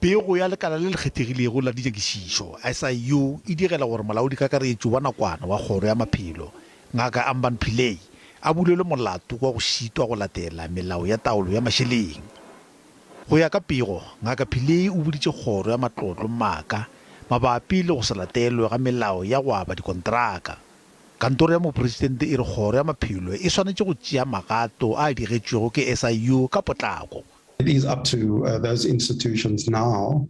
Pego ya lekala le le kgethegilego la dinyakišišo SIU e direla gore molaodikakaretšo wa nakwana wa kgoro ya maphelo Ngaka Amban Pillay a bulelwe molato wa go šitwa go latela melao ya taolo ya mašeleng. Go ya ka pego, Ngaka Pillay o boditše kgoro ya matlotlo maaka mabapi le go se latelwe ga melao ya go aba dikontraka. Kantoro ya mopresidente e re kgoro ya maphelo e swanetše go tšea magato a digetšwego ke SIU ka potlako. It is up to those institutions now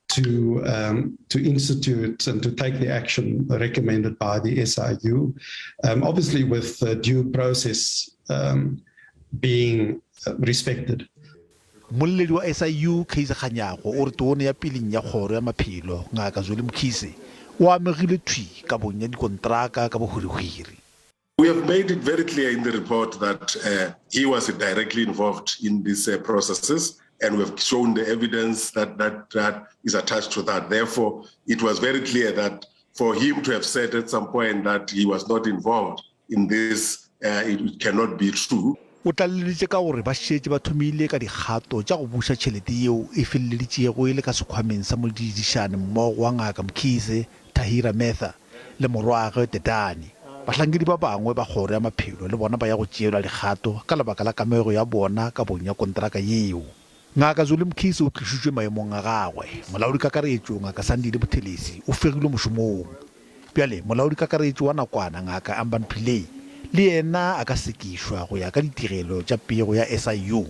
to institute and to take the action recommended by the SIU, obviously with due process being respected. Molledi wa SIU Kaiser Kganyago o re tone ya pileng ya kgoro ya maphelo Ngaka Zweli Mkhize o amegile thwi ka bong ya dikontraka ka bohwirihwiri. We have made it very clear in the report that he was directly involved in these processes, and we have shown the evidence that is attached to that. Therefore, it was very clear that for him to have said at some point that he was not involved in this, it cannot be true. O tlaleleditše ka gore ba šetše ba thomile ka dikgato tša go buša tšhelete yeo e feleleditšego e le ka sekhwameng sa moledidišane mmogo wa Ngaka Mkhize, Tahira Metha le morwagwe Tetane. Bahlankedi ba bangwe ba kgoro ya maphelo le bona ba ya go tšeelwa dikgato ka lebaka la kamego ya bona ka bong ya kontraka yeo. Ngaka Zweli Mkhize o tlišitšwe maemong a gagwe. Molaodikakaretšo Ngaka Sandile Buthelezi o fegilwe mošomong. Bjale molaodikakaretšo wa nakwana Ngaka Amban Pillay le yena a ka sekišwa go ya ka ditirelo tša pego ya SIU.